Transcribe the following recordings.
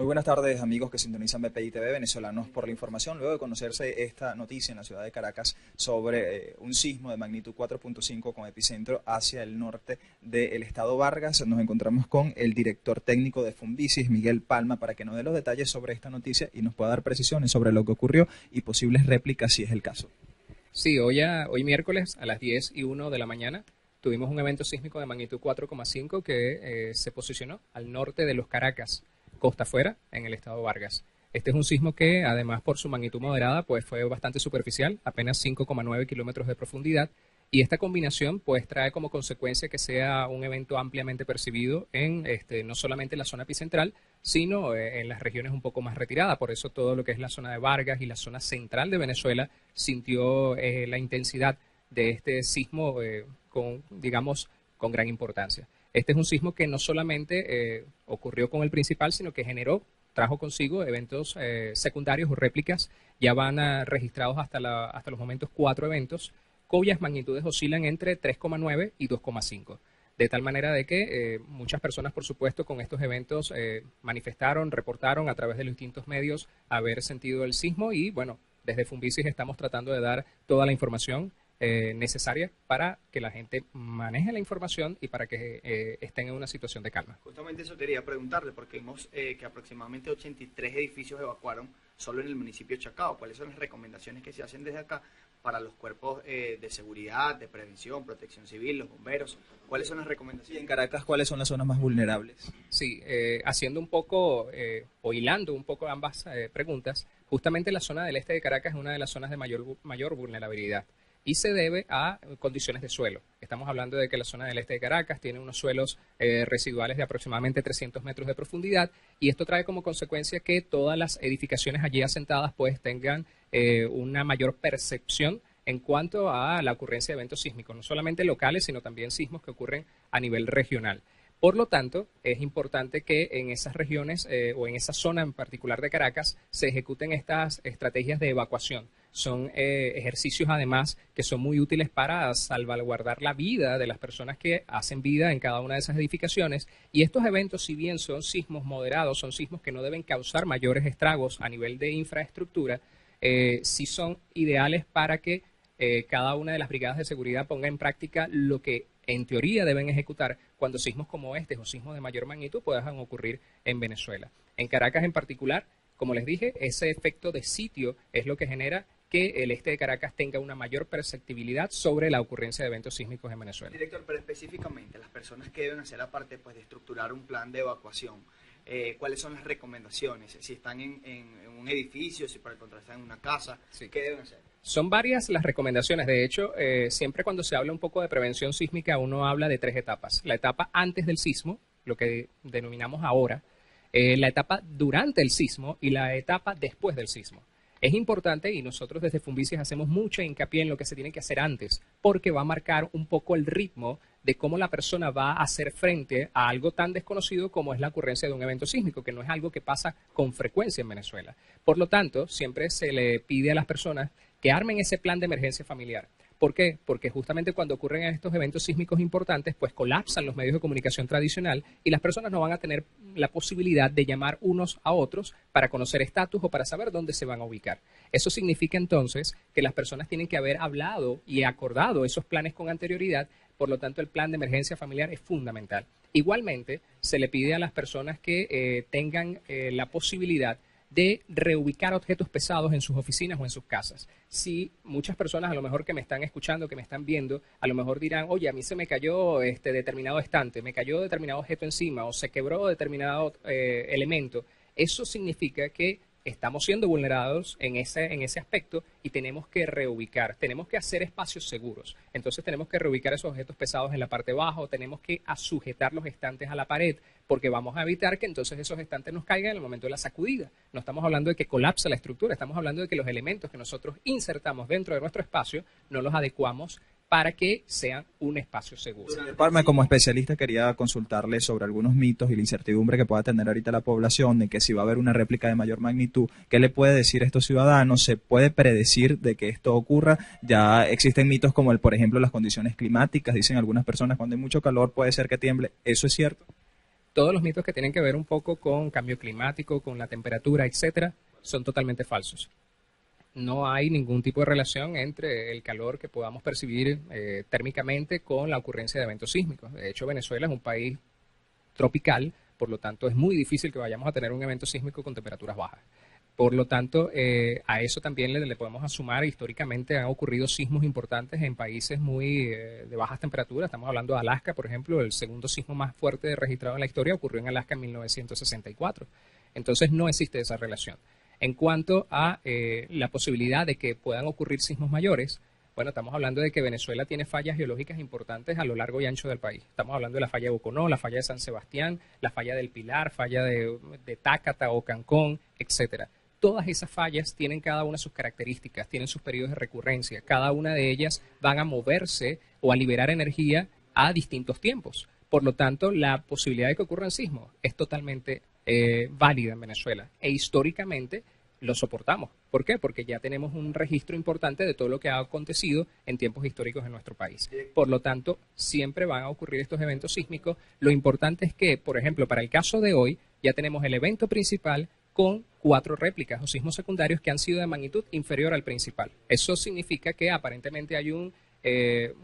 Muy buenas tardes, amigos que sintonizan BPI TV, venezolanos por la información. Luego de conocerse esta noticia en la ciudad de Caracas sobre un sismo de magnitud 4.5 con epicentro hacia el norte del estado Vargas, nos encontramos con el director técnico de Funvisis, Miguel Palma, para que nos dé los detalles sobre esta noticia y nos pueda dar precisiones sobre lo que ocurrió y posibles réplicas si es el caso. Sí, hoy miércoles a las 10:01 de la mañana tuvimos un evento sísmico de magnitud 4,5 que se posicionó al norte de los Caracas, costa afuera, en el estado Vargas. Este es un sismo que, además por su magnitud moderada, pues fue bastante superficial, apenas 5,9 kilómetros de profundidad, y esta combinación pues trae como consecuencia que sea un evento ampliamente percibido en no solamente la zona epicentral, sino en las regiones un poco más retiradas. Por eso todo lo que es la zona de Vargas y la zona central de Venezuela sintió la intensidad de este sismo con gran importancia. Este es un sismo que no solamente ocurrió con el principal, sino que trajo consigo eventos secundarios o réplicas. Ya van registrados hasta los momentos 4 eventos, cuyas magnitudes oscilan entre 3,9 y 2,5. De tal manera de que muchas personas, por supuesto, con estos eventos manifestaron, reportaron a través de los distintos medios haber sentido el sismo y, bueno, desde Funvisis estamos tratando de dar toda la información necesaria para que la gente maneje la información y para que estén en una situación de calma. Justamente eso quería preguntarle, porque vimos que aproximadamente 83 edificios evacuaron solo en el municipio de Chacao. ¿Cuáles son las recomendaciones que se hacen desde acá para los cuerpos de seguridad, de prevención, protección civil, los bomberos? ¿Cuáles son las recomendaciones? Y en Caracas, ¿cuáles son las zonas más vulnerables? Sí, haciendo un poco o hilando un poco ambas preguntas, justamente la zona del este de Caracas es una de las zonas de mayor vulnerabilidad. Y se debe a condiciones de suelo. Estamos hablando de que la zona del este de Caracas tiene unos suelos residuales de aproximadamente 300 metros de profundidad y esto trae como consecuencia que todas las edificaciones allí asentadas pues tengan una mayor percepción en cuanto a la ocurrencia de eventos sísmicos, no solamente locales, sino también sismos que ocurren a nivel regional. Por lo tanto, es importante que en esas regiones o en esa zona en particular de Caracas se ejecuten estas estrategias de evacuación. Son ejercicios, además, que son muy útiles para salvaguardar la vida de las personas que hacen vida en cada una de esas edificaciones. Y estos eventos, si bien son sismos moderados, son sismos que no deben causar mayores estragos a nivel de infraestructura, sí son ideales para que cada una de las brigadas de seguridad ponga en práctica lo que en teoría deben ejecutar cuando sismos como este o sismos de mayor magnitud puedan ocurrir en Venezuela. En Caracas en particular, como les dije, ese efecto de sitio es lo que genera que el este de Caracas tenga una mayor perceptibilidad sobre la ocurrencia de eventos sísmicos en Venezuela. Director, pero específicamente las personas que deben hacer aparte pues, de estructurar un plan de evacuación, ¿cuáles son las recomendaciones? Si están en un edificio, si por el contrario están en una casa, sí. ¿Qué deben hacer? Son varias las recomendaciones. De hecho, siempre cuando se habla un poco de prevención sísmica, uno habla de 3 etapas. La etapa antes del sismo, lo que denominamos ahora, la etapa durante el sismo y la etapa después del sismo. Es importante y nosotros desde Funvisis hacemos mucho hincapié en lo que se tiene que hacer antes, porque va a marcar un poco el ritmo de cómo la persona va a hacer frente a algo tan desconocido como es la ocurrencia de un evento sísmico, que no es algo que pasa con frecuencia en Venezuela. Por lo tanto, siempre se le pide a las personas que armen ese plan de emergencia familiar. ¿Por qué? Porque justamente cuando ocurren estos eventos sísmicos importantes, pues colapsan los medios de comunicación tradicional y las personas no van a tener la posibilidad de llamar unos a otros para conocer estatus o para saber dónde se van a ubicar. Eso significa entonces que las personas tienen que haber hablado y acordado esos planes con anterioridad, por lo tanto el plan de emergencia familiar es fundamental. Igualmente, se le pide a las personas que tengan la posibilidad de reubicar objetos pesados en sus oficinas o en sus casas. Si muchas personas a lo mejor que me están escuchando, que me están viendo, a lo mejor dirán, oye, a mí se me cayó determinado estante, me cayó determinado objeto encima o se quebró determinado elemento. Eso significa que estamos siendo vulnerados en ese aspecto y tenemos que reubicar, tenemos que hacer espacios seguros. Entonces tenemos que reubicar esos objetos pesados en la parte baja o tenemos que sujetar los estantes a la pared porque vamos a evitar que entonces esos estantes nos caigan en el momento de la sacudida. No estamos hablando de que colapse la estructura, estamos hablando de que los elementos que nosotros insertamos dentro de nuestro espacio no los adecuamos para que sean un espacio seguro. Palma, como especialista, quería consultarle sobre algunos mitos y la incertidumbre que pueda tener ahorita la población de que si va a haber una réplica de mayor magnitud, ¿qué le puede decir a estos ciudadanos? ¿Se puede predecir de que esto ocurra? Ya existen mitos como por ejemplo, las condiciones climáticas. Dicen algunas personas, cuando hay mucho calor puede ser que tiemble. ¿Eso es cierto? Todos los mitos que tienen que ver un poco con cambio climático, con la temperatura, etcétera, son totalmente falsos. No hay ningún tipo de relación entre el calor que podamos percibir térmicamente con la ocurrencia de eventos sísmicos. De hecho, Venezuela es un país tropical, por lo tanto es muy difícil que vayamos a tener un evento sísmico con temperaturas bajas. Por lo tanto, a eso también le podemos sumar, históricamente han ocurrido sismos importantes en países muy de bajas temperaturas. Estamos hablando de Alaska, por ejemplo, el segundo sismo más fuerte registrado en la historia ocurrió en Alaska en 1964. Entonces no existe esa relación. En cuanto a la posibilidad de que puedan ocurrir sismos mayores, bueno, estamos hablando de que Venezuela tiene fallas geológicas importantes a lo largo y ancho del país. Estamos hablando de la falla de Boconó, la falla de San Sebastián, la falla del Pilar, falla de Tácata o Cancón, etcétera. Todas esas fallas tienen cada una sus características, tienen sus periodos de recurrencia. Cada una de ellas van a moverse o a liberar energía a distintos tiempos. Por lo tanto, la posibilidad de que ocurran sismos es totalmente válida en Venezuela. E históricamente lo soportamos. ¿Por qué? Porque ya tenemos un registro importante de todo lo que ha acontecido en tiempos históricos en nuestro país. Por lo tanto, siempre van a ocurrir estos eventos sísmicos. Lo importante es que, por ejemplo, para el caso de hoy, ya tenemos el evento principal con 4 réplicas o sismos secundarios que han sido de magnitud inferior al principal. Eso significa que aparentemente hay un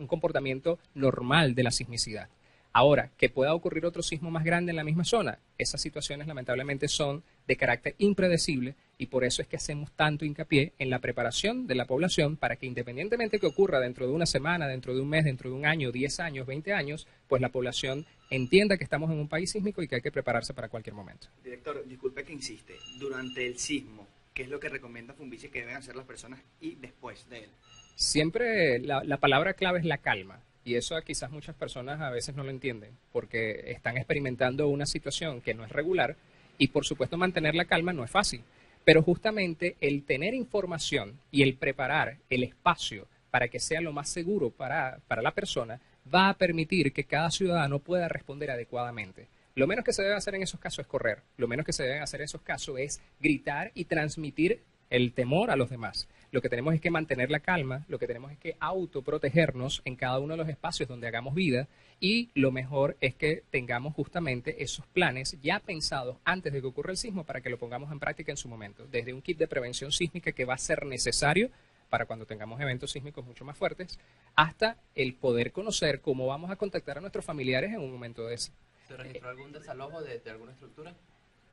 comportamiento normal de la sismicidad. Ahora, que pueda ocurrir otro sismo más grande en la misma zona, esas situaciones lamentablemente son de carácter impredecible y por eso es que hacemos tanto hincapié en la preparación de la población para que independientemente que ocurra dentro de una semana, dentro de un mes, dentro de un año, 10 años, 20 años, pues la población entienda que estamos en un país sísmico y que hay que prepararse para cualquier momento. Director, disculpe que insiste, durante el sismo, ¿qué es lo que recomienda Funvici que deben hacer las personas y después de él? Siempre la palabra clave es la calma. Y eso quizás muchas personas a veces no lo entienden, porque están experimentando una situación que no es regular y por supuesto mantener la calma no es fácil. Pero justamente el tener información y el preparar el espacio para que sea lo más seguro para la persona va a permitir que cada ciudadano pueda responder adecuadamente. Lo menos que se debe hacer en esos casos es correr, lo menos que se debe hacer en esos casos es gritar y transmitir el temor a los demás. Lo que tenemos es que mantener la calma, lo que tenemos es que autoprotegernos en cada uno de los espacios donde hagamos vida y lo mejor es que tengamos justamente esos planes ya pensados antes de que ocurra el sismo para que lo pongamos en práctica en su momento. Desde un kit de prevención sísmica que va a ser necesario para cuando tengamos eventos sísmicos mucho más fuertes, hasta el poder conocer cómo vamos a contactar a nuestros familiares en un momento de ese. ¿Se registró algún desalojo de alguna estructura?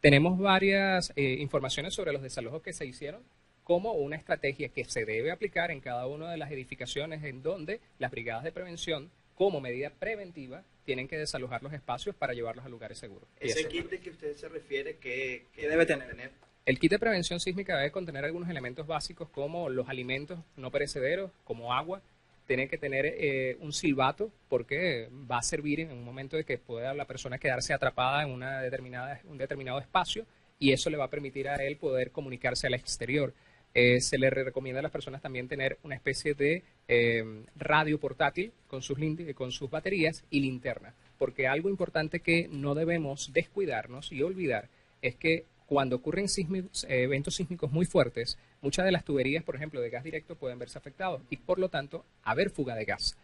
Tenemos varias informaciones sobre los desalojos que se hicieron como una estrategia que se debe aplicar en cada una de las edificaciones en donde las brigadas de prevención, como medida preventiva, tienen que desalojar los espacios para llevarlos a lugares seguros. Ese kit de que usted se refiere, ¿qué debe tener? El kit de prevención sísmica debe contener algunos elementos básicos como los alimentos no perecederos, como agua. Tiene que tener un silbato porque va a servir en un momento de que pueda la persona quedarse atrapada en un determinado espacio y eso le va a permitir a él poder comunicarse al exterior. Se le recomienda a las personas también tener una especie de radio portátil con sus baterías y linterna, porque algo importante que no debemos descuidarnos y olvidar es que cuando ocurren eventos sísmicos muy fuertes, muchas de las tuberías, por ejemplo, de gas directo pueden verse afectadas y por lo tanto haber fuga de gas.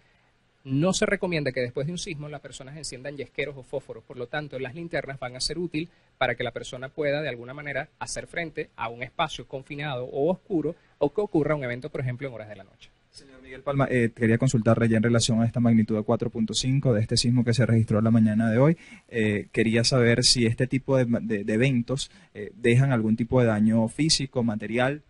No se recomienda que después de un sismo las personas enciendan yesqueros o fósforos, por lo tanto las linternas van a ser útil para que la persona pueda de alguna manera hacer frente a un espacio confinado o oscuro o que ocurra un evento, por ejemplo, en horas de la noche. Señor Miguel Palma, quería consultarle ya en relación a esta magnitud de 4.5 de este sismo que se registró la mañana de hoy. Quería saber si este tipo de eventos dejan algún tipo de daño físico, material.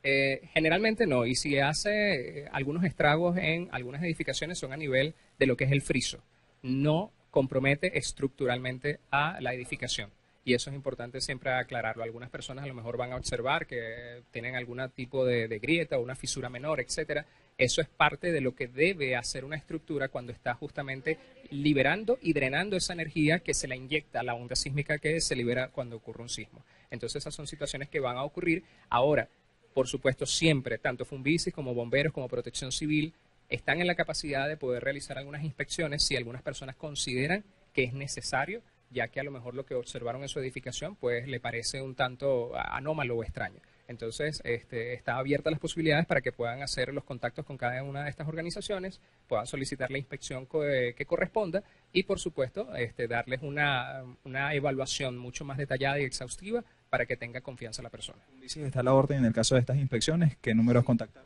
Generalmente no, y si hace algunos estragos en algunas edificaciones son a nivel de lo que es el friso. No compromete estructuralmente a la edificación. Y eso es importante siempre aclararlo. Algunas personas a lo mejor van a observar que tienen algún tipo de grieta o una fisura menor, etcétera. Eso es parte de lo que debe hacer una estructura cuando está justamente liberando y drenando esa energía que se la inyecta a la onda sísmica que se libera cuando ocurre un sismo. Entonces esas son situaciones que van a ocurrir. Ahora, por supuesto, siempre, tanto Funvici como bomberos como protección civil están en la capacidad de poder realizar algunas inspecciones si algunas personas consideran que es necesario, ya que a lo mejor lo que observaron en su edificación pues le parece un tanto anómalo o extraño. Entonces, está abierta las posibilidades para que puedan hacer los contactos con cada una de estas organizaciones, puedan solicitar la inspección que corresponda y, por supuesto, darles una evaluación mucho más detallada y exhaustiva para que tenga confianza la persona. Dice, está la orden en el caso de estas inspecciones, ¿qué números contactar?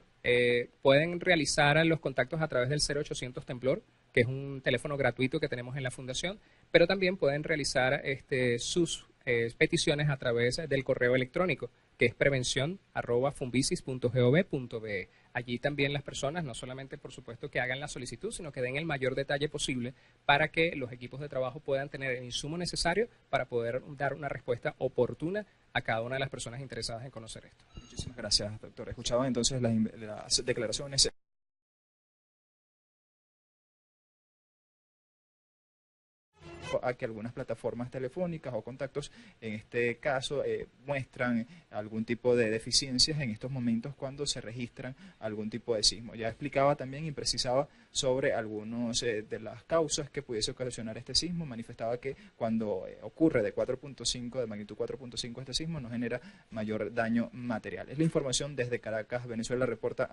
Pueden realizar los contactos a través del 0800 Temblor, que es un teléfono gratuito que tenemos en la fundación, pero también pueden realizar sus peticiones a través del correo electrónico, que es prevención@funvisis.gov.be. Allí también las personas, no solamente por supuesto que hagan la solicitud, sino que den el mayor detalle posible para que los equipos de trabajo puedan tener el insumo necesario para poder dar una respuesta oportuna a cada una de las personas interesadas en conocer esto. Muchísimas gracias, doctor. Escuchaban entonces las declaraciones a que algunas plataformas telefónicas o contactos, en este caso, muestran algún tipo de deficiencias en estos momentos cuando se registran algún tipo de sismo. Ya explicaba también y precisaba sobre algunos de las causas que pudiese ocasionar este sismo. Manifestaba que cuando ocurre de 4.5, de magnitud 4.5 este sismo, no genera mayor daño material. Es la información desde Caracas, Venezuela, reporta